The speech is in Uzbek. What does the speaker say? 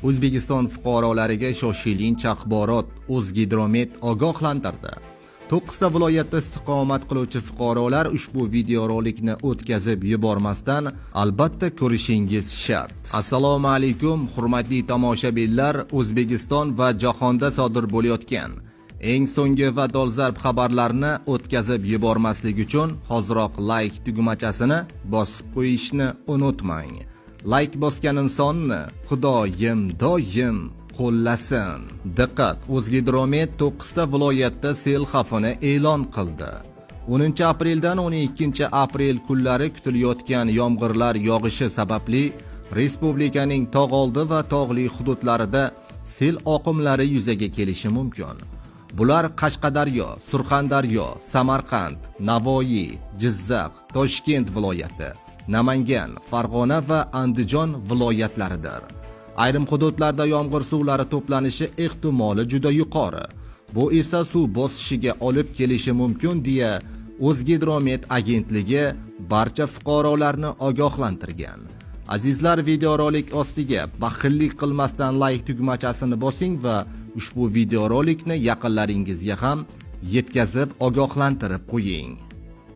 O'zbekiston fuqarolariga shoshilinch axborot. O'zgidromet ogohlantirdi. 9 ta viloyatda istiqomat qiluvchi fuqarolar ushbu videorolikni o'tkazib yubormasdan albatta ko'rishingiz shart. Assalomu alaykum, hurmatli tomoshabinlar. O'zbekiston va jahonda sodir bo'layotgan eng so'nggi va dolzarb xabarlarni o'tkazib yubormaslik uchun hoziroq like tugmachasini bosib qo'yishni unutmang. Like bosgan insonni Xudoyim doim qo'llasin. Diqqat, O'zgidromet 9 ta viloyatda sel xavfini e'lon qildi. 10 apreldan 12 aprel kunlari kutilayotgan yomg'irlar yog'ishi sababli respublikaning tog'oldi va tog'li hududlarida sel oqimlari yuzaga kelishi mumkin. Bular Qashqadaryo, Surxondaryo, Samarqand, Navoiy, Jizzax, Toshkent viloyati, Namangan, Farg'ona va Andijon viloyatlaridir. Ayrim hududlarda yomg'ir suvlari to'planishi ehtimoli juda yuqori. Bu esa suv bosishiga olib kelishi mumkin deya O'zgidromet agentligi barcha fuqarolarni ogohlantirgan. Azizlar, videorolik ostiga baxillik qilmasdan like tugmachasini bosing va ushbu videorolikni yaqinlaringizga ham yetkazib ogohlantirib qo'ying.